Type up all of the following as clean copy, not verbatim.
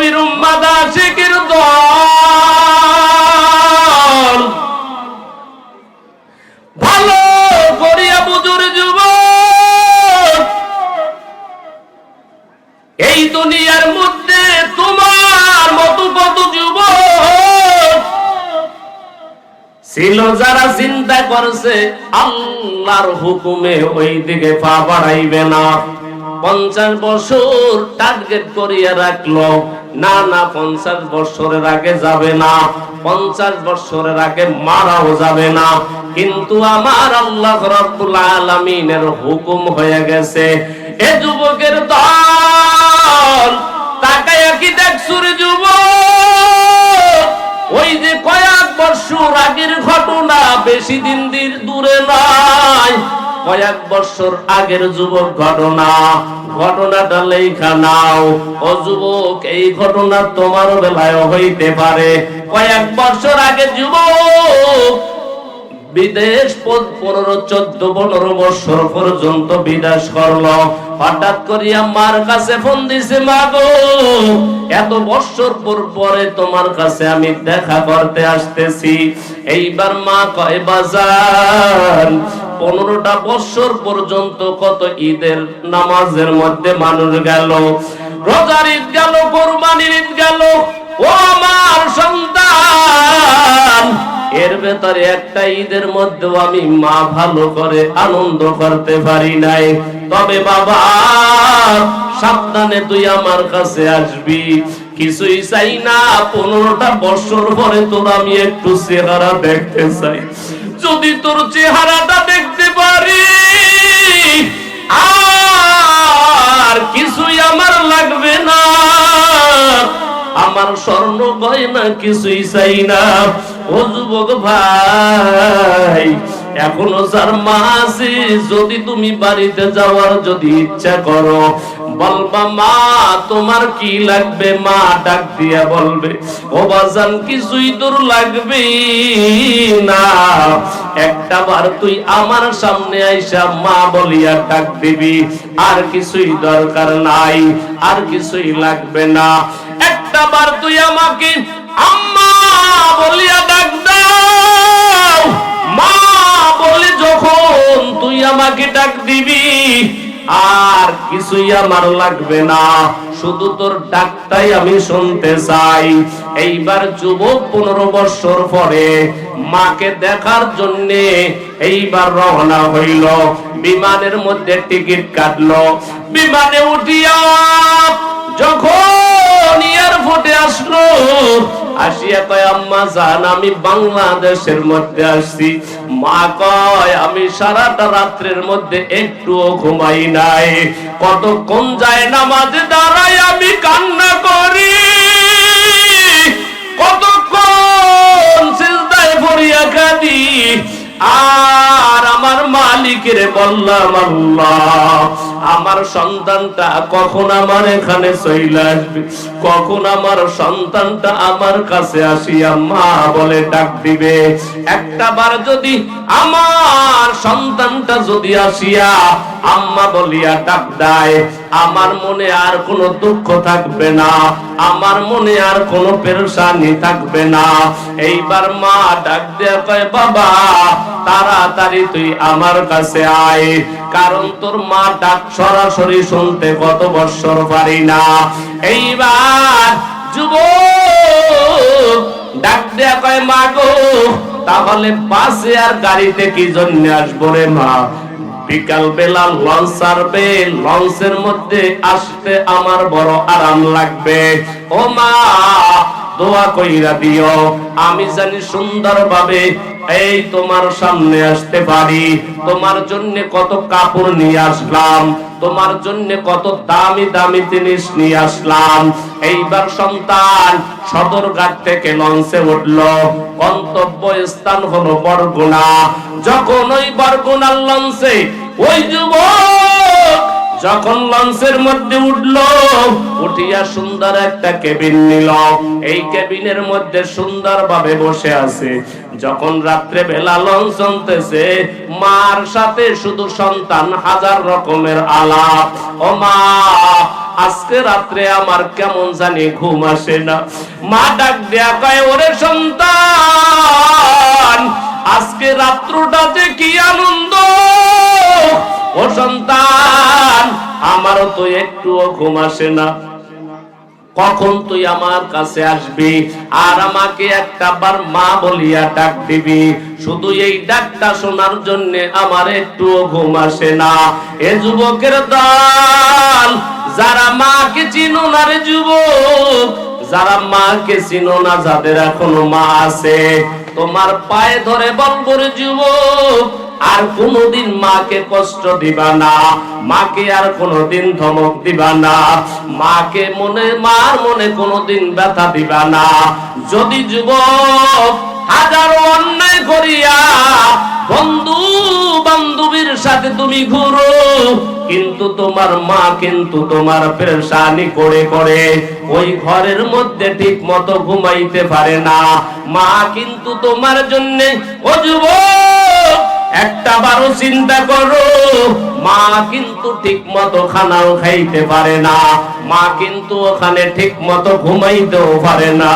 নবীর উম্মত আশিকের দল। ভালো করিয়া বুঝুর যুবক, এই দুনিয়ার মধ্যে তোমার মতো কত যুবক ছিল যারা চিন্তা করছে আল্লাহর হুকুমে ওই দিকে পা বাড়াইবে না। 50 বছর টার্গেট করিয়া রাখলো, না না 50 বছরের আগে যাবে না, 50 বছরের আগে মারাও যাবে না। কিন্তু আমার আল্লাহ রাব্বুল আলামিনের হুকুম হয়ে গেছে। এ যুবকের দল তাকায়া কি দেখছো রে যুবক? ওই যে কয়েক বছর আগের ঘটনা, বেশি দিন দূরে নয়, কয়েক বছর আগের যুবক ঘটনাটা লেখা নাও। ও যুবক, এই ঘটনা তোমার বেলায় হইতে পারে। কয়েক বছর আগে যুবক বিদেশ 15-14 বছর পর্যন্ত বিদেশ করলো। হঠাৎ করিয়া মার কাছে ফোন দিছে, মা গো এত বছর পরে তোমার কাছে আমি দেখা করতে আসতেছি। এইবার মা কয়, বাজার 15টা বছর পর্যন্ত কত ঈদের নামাজের মধ্যে মানুষ গেল, রোজার ঈদ গেল, কোরবানির ঈদ গেল, ও আমার সন্তান এর ভেতরে একটা ঈদের মধ্যেও আমি মা ভালো করে আনন্দ করতে পারি নাই। তবে বাবা সাবধানে তুই আমার কাছে আসবি, কিছুই চাই না, 15টা বছর পরে তোর আমি একটু চেহারা দেখতে চাই। যদি তোর চেহারাটা দেখতে পারি আর কিছুই আমার লাগবে না, আমার স্বর্ণ গয়না কিছুই চাই না। ও যুবক ভাই, এখনো যার মা আছে, যদি তুমি বাড়িতে যাওয়ার যদি ইচ্ছা করো, বলবা মা তোমার কি লাগবে, মা ডাক দিয়া বলবে, ও বাজান কিছুই তোর লাগবে না, একটা বার তুই আমার সামনে আইসা মা বলিয়া ডাক দিবি, আর কিছুই দরকার নাই, আর কিছুই লাগবে না। একটা বার তুই আমাকে আম্মা বলিয়া ডাক দাও, মা বলে যখন তুই আমাকে ডাক দিবি, আর কিছুই আমার লাগবে না, শুধু তোর ডাকটাই আমি শুনতে চাই। এইবার যুবক 15 বছর পরে মাকে দেখার জন্য এইবার রওনা হইল। বিমানের মধ্যে টিকিট কাটলো, বিমানে উঠিয়া যখন এয়ারপোর্টে আসলো, আসিয়া কয়, আম্মা জান আমি বাংলাদেশের মধ্যে আসছি। মা কয়, আমি সারাটা রাত্রের মধ্যে একটুও ঘুমাই নাই, কতক্ষণ যায় নামাজে দাঁড়াই আমি কান্না করি, কতক্ষণ সিজদায় পড়িয়া কাঁদি, আর আমার মালিকের বললাম, আল্লাহ আমার সন্তানটা কখন আমার এখানে চলে আসবে, কখন আমার সন্তানটা আমার কাছে আসিয়া মা বলে ডাক দিবে। একটা বার যদি আমার সন্তানটা যদি আসিয়া আম্মা বলিয়া ডাক দেয়, আমার মনে আর কোনো দুঃখ থাকবে না, আমার মনে আর কোনো পেরেশানি থাকবে না। এইবার মা ডাক দেয়া কয়, বাবা তাড়াতাড়ি তুই আমার কাছে আয়, কারণ তোর মা ডাক সরাসরি শুনতে কত বছর পারি না। এইবার যুবক ডাক দেয়া কয়, মা গো তাহলে বাসে আর গাড়িতে কি জন্য আসবো রে মা, বিকাল বেলা লঞ্চ ছাড়বে, লঞ্চের মধ্যে আসতে আমার বড় আরাম লাগবে। ও মা দোয়া কইরা দিও, আমি জানি সুন্দরভাবে এই তোমার সামনে আসতে পারি। তোমার জন্য কত কাপড় নিয়ে আসলাম, তোমার জন্য কত দামি দামি জিনিস নিয়ে আসলাম। এইবার সন্তান সদরঘাট থেকে লঞ্চে উঠলো, গন্তব্য স্থান হলো বরগুনা। যখন ওই বরগুনার লঞ্চে ওই যুবক যখন লঞ্চের মধ্যে উঠলো, উঠিয়া সুন্দর একটা কেবিন নিল। এই কেবিনের মধ্যে সুন্দরভাবে বসে আছে। যখন রাত্রে বেলা লঞ্চ চলতেছে, মার সাথে শুধু সন্তান হাজার রকমের আলাপ। ও মা, আজকে রাত্রে আমার কেমন জানি ঘুম আসে না। মা ডাক দেয়া কয়, ওরে সন্তান, আজকে রাত্রটা যে কি আনন্দ। ও সন্তান, আমারও তো একটুও ঘুম আসে না। কখন তুই আমার কাছে আসবি আর আমাকে একটা বার মা বলিয়া ডাক দিবি? শুধু এই ডাকটা শোনার জন্য আমার একটুও ঘুম আসে না। এ যুবকের দল, যারা মাকে চিনো না রে যুবক, যারা মাকে চিনো না, যাদের এখনো মা আছে, তোমার পায়ে ধরে বলবো রে যুবক, আর কোনদিন মাকে কষ্ট দিবা না, মাকে আর কোনদিন ধমক দিবা না, মাকে মার মনে কোনদিন ব্যথা দিবা না। যদি যুবক হাজারো অন্যায় করিয়া বন্ধু বান্ধবীর সাথে তুমি ঘুরো, কিন্তু তোমার মা কিন্তু তোমার পেরেশানি করে করে ওই ঘরের মধ্যে ঠিক মতো ঘুমাইতে পারে না। মা কিন্তু তোমার জন্য, ও যুবক একটা বারো চিন্তা করো, মা কিন্তু ঠিক মতো খানাও খাইতে পারে না, মা কিন্তু ওখানে ঠিক মতো ঘুমাইতেও পারে না।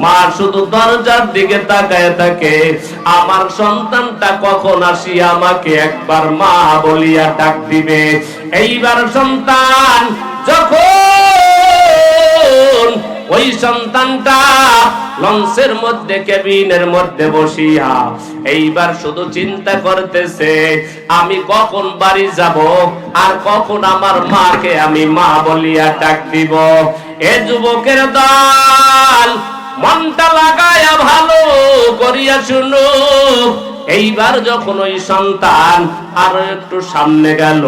মা শুধু দরজার দিকে তাকায় থাকে, আমার সন্তানটা কখন আসি আমাকে একবার মা বলিয়া ডাক দিবে। এইবার সন্তান যখন ওই সন্তানটা লঞ্চের মধ্যে কেবিনের মধ্যে বসিয়া এইবার শুধু চিন্তা করতেছে, আমি কখন বাড়ি যাব আর কখন আমার মাকে আমি মা বলিয়া ডাক দিব। এ যুবকের দল, মনটা লাগায়া ভালো করিয়া শুনো। এইবার যখন ওই সন্তান আরো একটু সামনে গেল,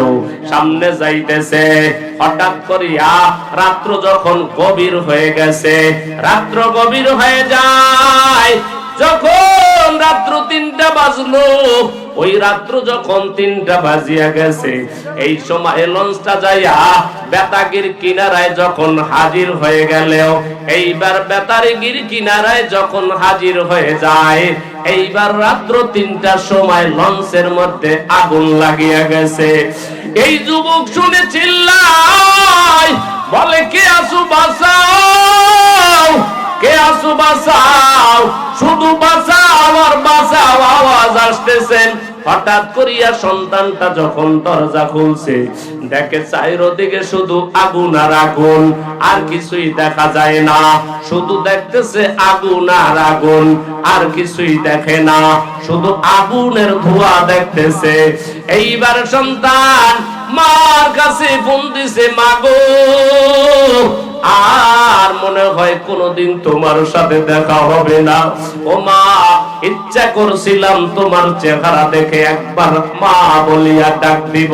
সামনে যাইতেছে, হঠাৎ করিয়া রাত্র যখন গভীর হয়ে গেছে, রাত্র গভীর হয়ে যায়, যখন রাত্র 3টা বাজলো, ওই রাত্র যখন 3টা বাজিয়া গেছে, এই সময় লঞ্চটা যাইয়া বেতাগির কিনারায় যখন হাজির হয়ে গেল, এইবার বেতাগির কিনারায় যখন হাজির হয়ে যায়, এইবার রাত্র 3টার সময় লঞ্চের মধ্যে আগুন লাগিয়া গেছে। এই যুবক শুনে চিল্লায়, বলে কে আসু বাঁচাও, কে আসু বাঁচাও, শুধু বাঁচাও আর বাঁচাও আওয়াজ আসতেছেন। হঠাৎ করিয়া সন্তানটা যখন দরজা খুলছে, দেখে চারিদিকে শুধু আগুন আর আগুন, আর কিছুই দেখা যায় না। শুধু দেখতেছে আগুন আর আগুন, আর কিছুই দেখে না, শুধু আগুনের ধোঁয়া দেখতেছে। এইবার সন্তান মার কাছে ফোন দিছে, মাগো আর মনে হয় কোনদিন তোমার সাথে দেখা হবে না। ও মা, ইচ্ছা করছিলাম তোমার চেহারা দেখে একবার মা বলিয়া ডাক দিব।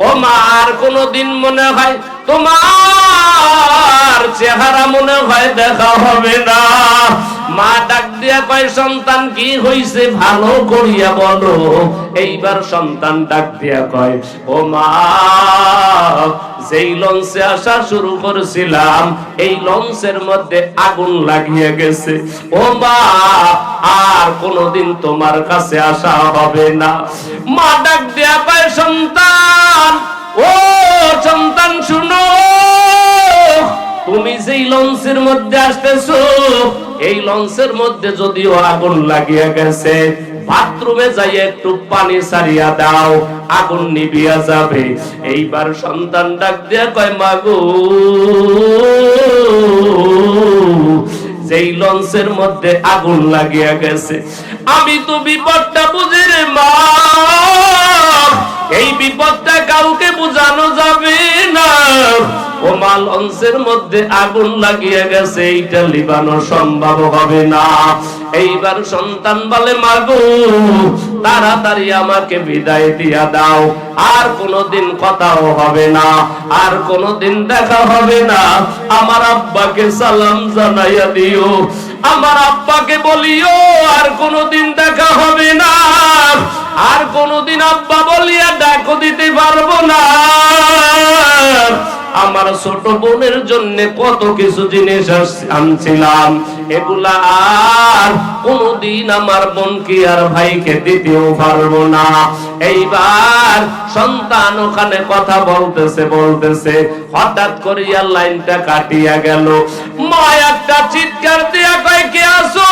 ও মা, আর কোনদিন মনে হয় তোমার চেহারা মনে হয় দেখা হবে না। মা ডাক দিয়া কয়, সন্তান কি হইছে ভালো করিয়া বলো। এইবার সন্তান ডাক দিয়া কয়, ও মা, যেই লঞ্চে আসা শুরু করেছিলাম, এই লঞ্চের মধ্যে আগুন লাগিয়ে গেছে। ও মা, আর কোনদিন তোমার কাছে আসা হবে না। মা ডাক দিয়া কয়, সন্তান, ও সন্তান শুনো, তুমি যেই লঞ্চের মধ্যে আসতেছো, এই লঞ্চের মধ্যে যদিও আগুন লাগিয়া গেছে, বাথরুমে যাই একটু পানি ছাড়িয়া দাও, আগুন নিভিয়া যাবে। এইবার সন্তান ডাক দিয়া কয়, মাগো, যেই লঞ্চের মধ্যে আগুন লাগিয়া গেছে, আমি তো বিপদটা বুঝি রে মা, এই বিপদটা কাউকে বোঝানো যাবে না। ও মা, লঞ্চের মধ্যে আগুন লাগিয়ে গেছে, এইটা লিবানো সম্ভব হবে না। এইবার সন্তান বলে, মাগো, তাড়াতাড়ি আমাকে বিদায় দিয়া দাও, আর কোনদিন কথাও হবে না, আর কোনদিন দেখা হবে না। আমার আব্বাকে সালাম জানাইয়া দিও, আমার আব্বাকে বলিও আর কোনদিন দেখা হবে না। আর কোনদিন আব্বা বলিয়া ডাকও দিতে পারবো না। আমার ছোট বোনের জন্য কত কিছু জিনিস আনছিলাম, এগুলা আর কোনদিন আমার বোনকে আর ভাইকে দিতেও পারবো না। এইবার সন্তান ওখানে কথা বলতেছে হঠাৎ করে লাইনটা কাটিয়া গেল। মা একটা চিৎকার দিয়া কয়, কে আসো?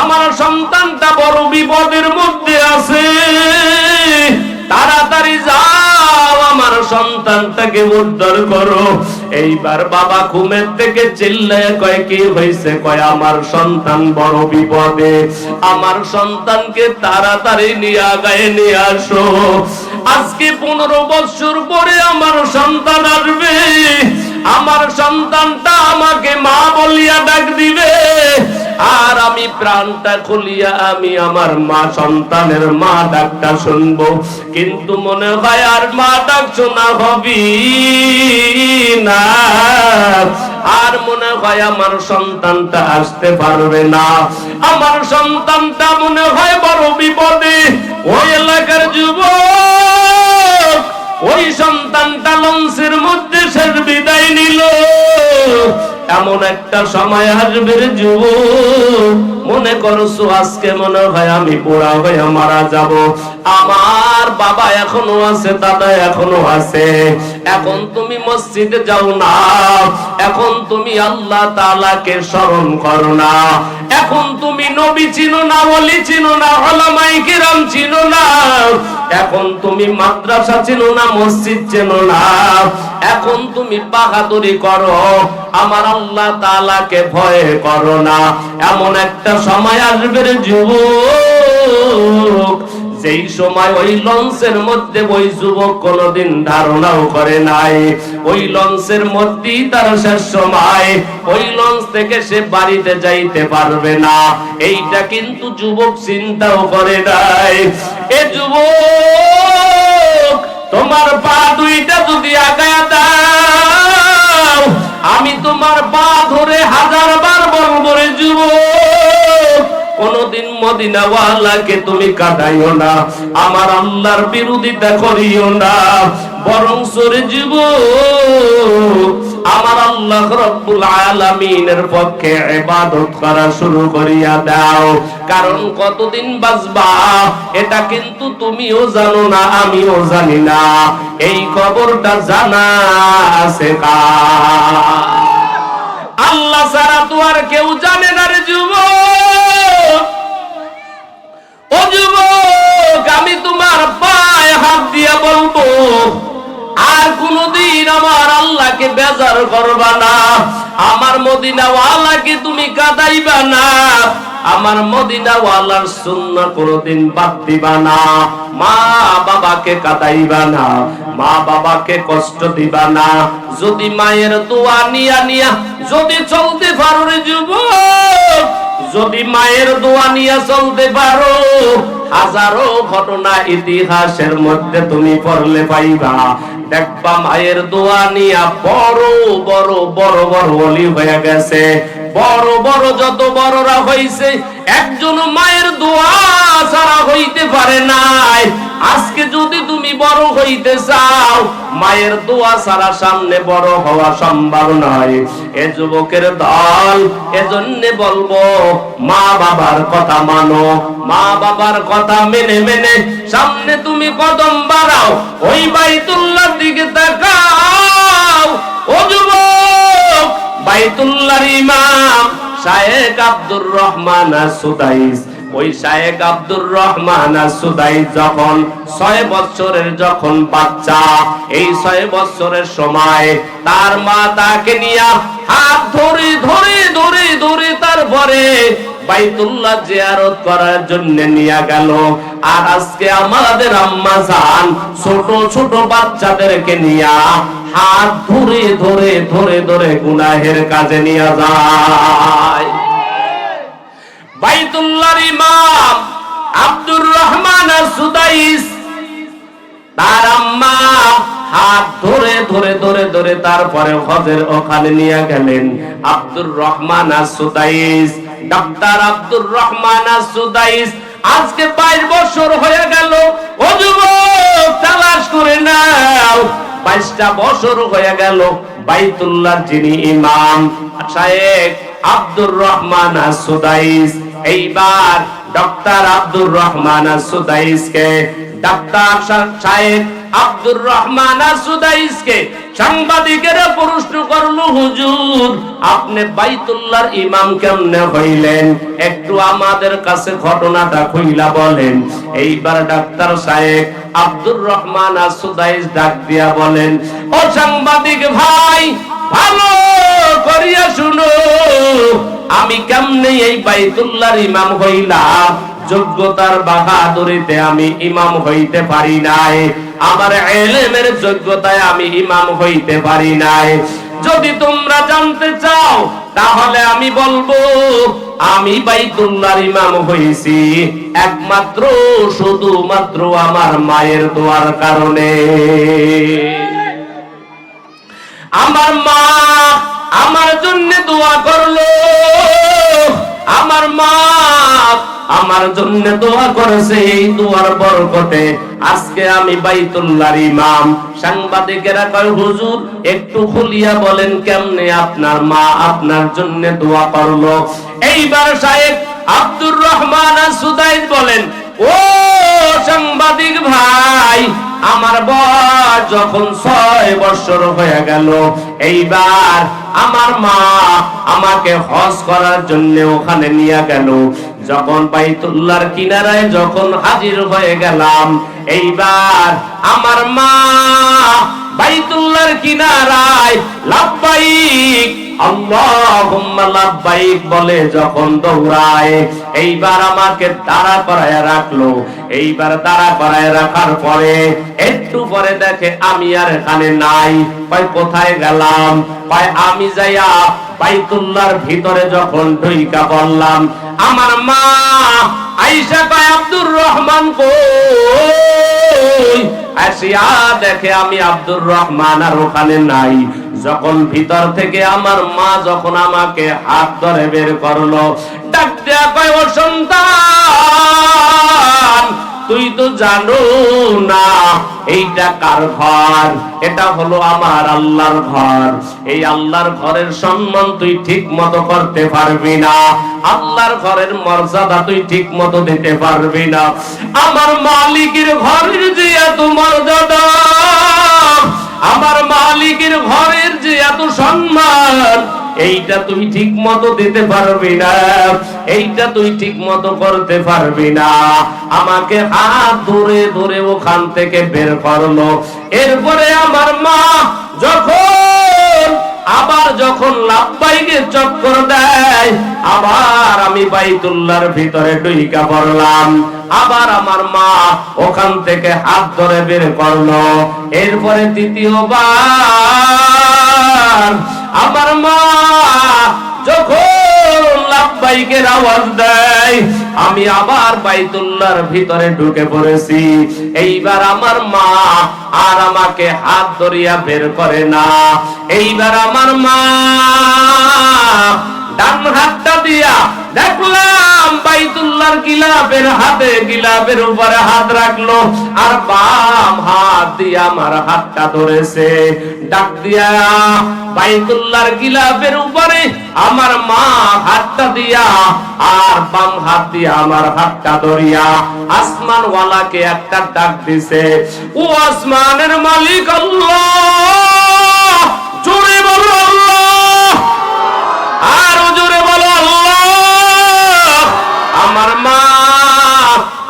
আমার সন্তানটা বড় বিপদের মধ্যে আছে, তাড়াতাড়ি যাও আমার সন্তানটাকে উদ্ধার করো। এইবার বাবা ঘুমের থেকে চিল্লায় কয়, কি হয়েছে? কয়, আমার সন্তান বড় বিপদে, আমার সন্তানকে তাড়াতাড়ি নিয়ে আগায় নিয়ে আসো। আজকে 15 বছর পরে আমার সন্তান আসবে, আমার সন্তানটা আমাকে মা বলিয়া ডাক দিবে, আর আমি প্রাণটা খুলিয়া আমি আমার মা সন্তানের মা ডাকটা শুনবো। কিন্তু মনে হয় আর মা ডাক শোনা হবি না, আর মনে হয় আমার সন্তানটা আসতে পারবে না, আমার সন্তানটা মনে হয় বড় বিপদে। ওই এলাকার যুবক ওই সন্তানটা লঞ্চের মধ্যে শেষ বিদায় নিল। এমন একটা সময় আসবে রে যুবক, মনে করছো আজকে মনে হয় আমি পোড়া হয়ে মারা যাব, আমার বাবা এখনো আছে, দাদা এখনো আছে। এখন তুমি মসজিদে যাও না, এখন তুমি আল্লাহ তাআলাকে স্মরণ করো না, এখন তুমি নবী চিনো না, ওলি চিনো না, উলামায়ে কিরাম চিনো না, এখন তুমি মাদ্রাসা চিনো না, মসজিদ চিনো না, এখন তুমি বাহাদুরি করো, আমার আল্লাহ তাআলাকে ভয় করো না। এমন একটা সময় আসবে রে যুবক, যেই সময় ওই লঞ্চের মধ্যে ওই যুবক কোনদিন ধারণাও করে নাই, ওই লঞ্চের মধ্যেই তার শেষ সময়, ওই লঞ্চ থেকে সে বাড়িতে যাইতে পারবে না, এইটা কিন্তু যুবক চিন্তাও করে নাই। এ যুবক, তোমার পা দুইটা যদি আগায়া দাও, আমি তোমার পা ধরে 1000 বার বলবো রে যুবক, কোনদিন মদিনাওয়ালাকে তুমি কাঁদাইও না, আমার আল্লাহর বিরোধিতা করিও না, বরং রে যুবক আমার আল্লাহ রাব্বুল আলামিনের পক্ষে ইবাদত করা শুরু করিয়া দাও। কারণ কতদিন বাঁচবা এটা কিন্তু তুমিও জানো না, আমিও জানি না, এই খবরটা জানা আছে কার? আল্লাহ ছাড়া তো আর কেউ জানে না রে যুবক। ও যুবক, আমি তোমার পায়ে হাত দিয়া বলবো, আর কোনদিন আমার আল্লাহকে বেজার করবা না, আমার মদিনাওয়ালাকে তুমি কাঁদাইবা না, আমার মদিনাওয়ালার সুন্নাহ কোনদিন বাদ দিবা না, মা বাবাকে কাঁদাইবা না, মা বাবাকে কষ্ট দিবা না। যদি মায়ের দোয়া নিয়া নিয়া যদি চলতে পারো রে যুবক, যদি মায়ের দোয়া নিয়া চলতে পারো, হাজারো ঘটনা ইতিহাসের মধ্যে তুমি পড়লে পাইবা, দেখবা মায়ের দোয়া নিয়া বড় বড় বড় বড় ওলি হয়ে গেছে, বড় বড় যত বড়রা হইছে একজন মায়ের দোয়া ছাড়া হইতে পারে নাই। আজকে যদি তুমি বড় হইতে চাও, মায়ের দোয়া ছাড়া সামনে বড় হওয়া সম্ভব নয়। এ যুবকের দল, এজন্য বলবো মা বাবার কথা মানো, মা বাবার কথা মেনে মেনে সামনে তুমি কদম বাড়াও, ওই বাইতুল্লাহর দিকে তাকাও। ও যুবক, বাইতুল্লাহর ইমাম শায়েখ আব্দুর রহমান আস-সুদাইস, ওই শায়েখ আব্দুর রহমান আস-সুদাইস যখন 6 বছরের যখন বাচ্চা, এই 6 বছরের সময় তার মা তাকে নিয়ে হাত ধরে ধরে ধরে ধরে তারপরে বাইতুল্লাহ জিয়ারত করার জন্য নিয়ে গেল। আর আজকে আমাদের আম্মা জান ছোট ছোট বাচ্চাদেরকে নিয়ে হাত ধরে ধরে ধরে ধরে গুনাহের কাজে নিয়ে যায়। বাইতুল্লাহর ইমাম আব্দুর রহমান আস-সুদাইস তার আম্মা হাত ধরে ধরে ধরে ধরে তারপরে হজের ওখানে নিয়ে গেলেন। আব্দুর রহমান আস-সুদাইস, ডাক্তার আব্দুর রহমান আস-সুদাইস আজকে 22 বছর হয়ে গেল। ও যুবক, তালাশ করে নাও, 22টা বছর হয়ে গেল বাইতুল্লাহর যিনি ইমাম শায়েখ আব্দুর রহমান আস-সুদাইস, এইবার ডক্টর আব্দুর রহমান আস-সুদাইসকে, ডাক্তার শায়েখ আব্দুর রহমান আস-সুদাইসকে সাংবাদিকেরা প্রশ্ন করলো, হুজুর আপনি বাইতুল্লাহর ইমাম কেমনে হইলেন? একটু আমাদের কাছে ঘটনাটা কইলা বলেন। এইবার ডাক্তার শায়েখ আব্দুর রহমান আস-সুদাইস ডাক দিয়া বলেন, ও সাংবাদিক ভাই, ভালো করিয়া শুনো, আমি কেমনে এই বাইতুল্লাহর ইমাম হইলাম? যোগ্যতার বাহাদুরিতে আমি ইমাম হইতে পারি নাই, আমার ইলমের যোগ্যতায় আমি ইমাম হইতে পারি নাই। যদি তোমরা জানতে চাও তাহলে আমি বলবো, আমি বাইতুল্লাহর ইমাম হইছি একমাত্র শুধুমাত্র আমার মায়ের দোয়ার কারণে। আমার মা আমার জন্য দোয়া করলো, আমার মা আমার জন্য দোয়া করেছে, এই দোয়ার বরকতে আজকে আমি বাইতুল্লাহর ইমাম। সাংবাদিকেরা কয়, হুজুর একটু খুলিয়া বলেন কেমনে আপনার মা আপনার জন্য দোয়া করলো? এইবার শায়েখ আব্দুর রহমান আস-সুদাইস বলেন, ও সাংবাদিক ভাই, আমার বয়স যখন 6 বছর হয়ে গেল, এইবার আমার মা আমাকে হজ করার জন্য ওখানে নিয়ে গেল। যখন বাইতুল্লাহর কিনারায় যখন হাজির হয়ে গেলাম, এইবার আমার মা বাইতুল্লাহর কিনারায় লাব্বাইক আল্লাহুম্মা লাব্বাইক বলে যখন দৌড়ায়, এইবার আমাকে দাঁড়া করায় রাখলো। এইবার দাঁড়া করায় রাখার পরে একটু পরে দেখে আমি আর এখানে নাই। কয় কোথায় গেলাম? কয় আমি যাইয়া বাইতুল্লাহর ভিতরে যখন ঢুইকা বললাম, আমার মা আয়েশা কয় আব্দুর রহমান কই? আসিয়া দেখে আমি আব্দুর রহমান আর ওখানে নাই। যখন ভিতর থেকে আমার মা যখন আমাকে হাত ধরে বের করলো, ডাক দেয়া কয়, ও সন্তান, তুই তো জানো না এইটা কার ঘর? এটা হলো আমার আল্লাহর ঘর। এই আল্লাহর ঘরের সম্মান তুই ঠিক মতো করতে পারবি না, আল্লাহর ঘরের মর্যাদা তুই ঠিক মতো দিতে পারবি না। আমার মালিকের ঘরের যে এত মর্যাদা, আমার মালিকের ঘরের যে এত সম্মান, এইটা তুই ঠিক মতো দিতে পারবি না, এইটা তুই ঠিক মতো করতে পারবি না। আমাকে হাত ধরে ধরে ওখান থেকে বের করলো। এরপরে আমার মা যখন লাব্বাইকে চক্কর দেয়, আবার আমি বাইতুল্লাহর ভিতরে ঢুইকা পড়লাম। আবার আমার মা ওখান থেকে হাত ধরে বের করলো। এরপরে দ্বিতীয়বার আমার মা যখন লাব্বাইকের আওয়াজ দেয়, আমি আবার বাইতুল্লাহর ভিতরে ঢুকে পড়েছি। এইবার আমার মা আর আমাকে হাত ধরিয়া বের করে না। এইবার আমার মা ডান হাতটা দিয়া দেখলাম বাইতুল্লাহর গিলাফের হাতে, গিলাফের উপরে হাত রাখলো, আর বাম হাত দিয়া আমার হাতটা ধরেছে। ডাক দিয়া বাইতুল্লাহর গিলাফের উপরে আমার মা হাতটা দিয়া আর বাম হাত দিয়া আমার হাতটা ধরিয়া আসমান ওয়ালাকে একটা ডাক দিছে, ও আসমানের মালিক আল্লাহ, জোরে বলো আল্লাহ, আর জোরে বলো আল্লাহ। আমার মা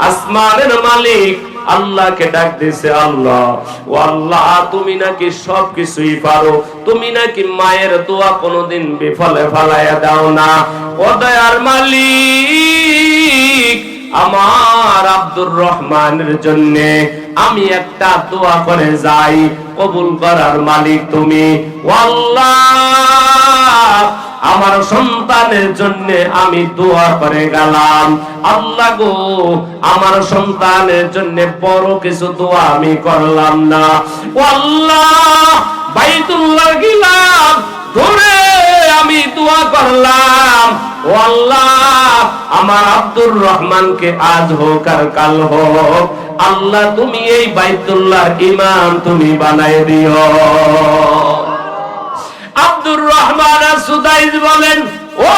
আসমানের মালিক আল্লাহকে ডাক দিছে, আল্লাহ ও আল্লাহ, তুমি নাকি সবকিছুই পারো, তুমি নাকি মায়ের দোয়া কোনোদিন বিফলে ফেলাইয়া দাও না। ও দয়ার মালিক, আমার আব্দুর রহমানের জন্য আমি একটা দোয়া করে যাই, কবুল করার মালিক তুমি। ও আল্লাহ, আমার সন্তানের জন্য আমি দোয়া করে গেলাম, আল্লাহ গো আমার সন্তানের জন্য বড় কিছু দোয়া আমি করলাম না। ও আল্লাহ, বাইতুল্লাহ গিলাফ ধরে আমি দোয়া করলাম, ও আল্লাহ আমার আব্দুর রহমানকে আজ হোক আর কাল হোক, আল্লাহ তুমি এই বাইতুল্লাহ ইমাম তুমি বানায় দিও। আব্দুর রহমান সুদাইস বলেন, ও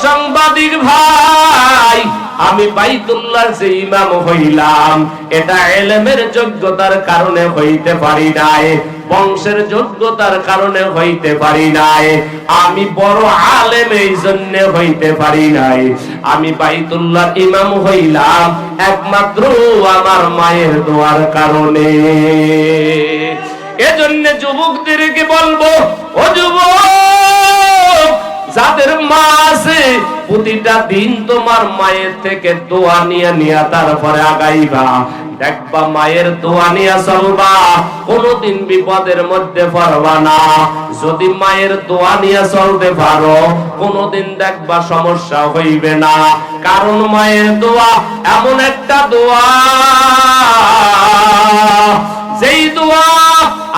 সাংবাদিক ভাই, আমি বাইতুল্লাহর যে ইমাম হইলাম এটা ইলমের যোগ্যতার কারণে হইতে পারি নাই, বংশের যোগ্যতার কারণে হইতে পারি নাই, আমি বড় আলেম এই জন্য হইতে পারি নাই। আমি বাইতুল্লাহর ইমাম হইলাম একমাত্র আমার মায়ের দোয়ার কারণে। এজন্য যুবকদেরকে বলবো, ও যুবক, যাদের মা আছে প্রতিটা দিন তোমার মায়ের থেকে দোয়া নিয়ে নিয়ে তারপরে আগাইবা। দেখবা মায়ের দোয়া নিয়ে চলবা, কোনদিন বিপদের মধ্যে পড়বা না। যদি মায়ের দোয়া নিয়ে চলতে পারো, কোনদিন দেখবা সমস্যা হইবে না। কারণ মায়ের দোয়া এমন একটা দোয়া, যেই দোয়া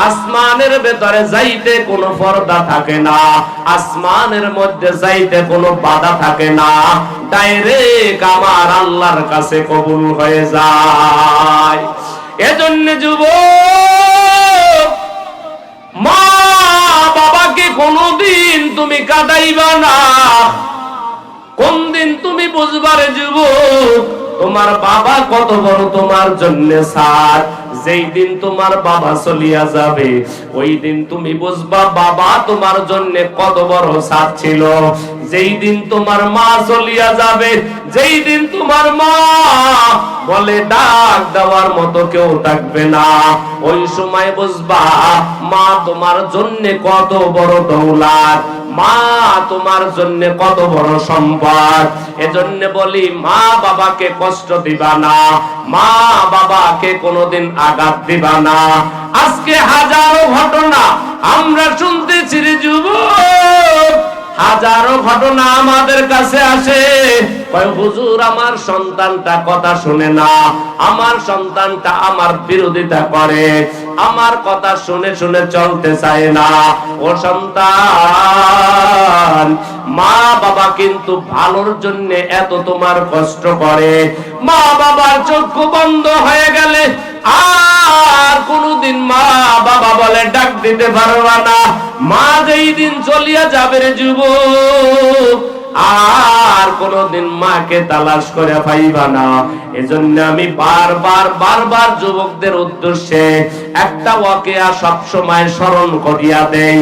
আসমানের ভেতরে যাইতে কোনো পর্দা থাকে না, আসমানের মধ্যে যাইতে কোনো বাধা থাকে না, ডাইরেক্ট আমার আল্লাহর কাছে কবুল হয়ে যায়। এজন্য যুবক, মা বাবাকে কোনদিন তুমি কাঁদাইবা না। কোন দিন তুমি বুঝবারে যুবক তোমার বাবা কত বড় তোমার জন্য সার। যেই দিন তোমার বাবা চলিয়া যাবে, ওই দিন তুমি বুঝবা বাবা তোমার জন্য কত বড় সার ছিল। যেই দিন তোমার মা চলিয়া যাবে, যেই দিন তোমার মা বলে ডাক দেওয়ার মতো কেউ থাকবে না, ওই সময় বুঝবা মা তোমার জন্য কত বড় দৌলত, মা তোমার জন্য কত বড় সম্পদ। এজন্য বলি, মা বাবাকে কষ্ট দিবা না, মা বাবাকে কোনোদিন আঘাত দিবা না। আজকে হাজারো ঘটনা আমরা শুনতেছি রে যুবক, হাজারো ঘটনা আমাদের কাছে আসে, কয় হুজুর আমার সন্তানটা কথা শুনে না, আমার সন্তানটা আমার বিরোধিতা করে, আমার কথা শুনে শুনে চলতে চায় না। ও সন্তান, মা বাবা কিন্তু ভালোর জন্য এত তোমার কষ্ট করে। মা বাবার চক্ষু বন্ধ হয়ে গেলে আর কোনদিন মা বাবা বলে ডাক দিতে পারবা না। মা যেই দিন চলিয়া যাবে রে যুবক, আর কোনদিন মাকে তালাশ করে পাইবা না। এজন্য আমি বারবার যুবকদের উদ্দেশ্যে একটা ওয়াকিয়া সব সময় স্মরণ করিয়া দেই।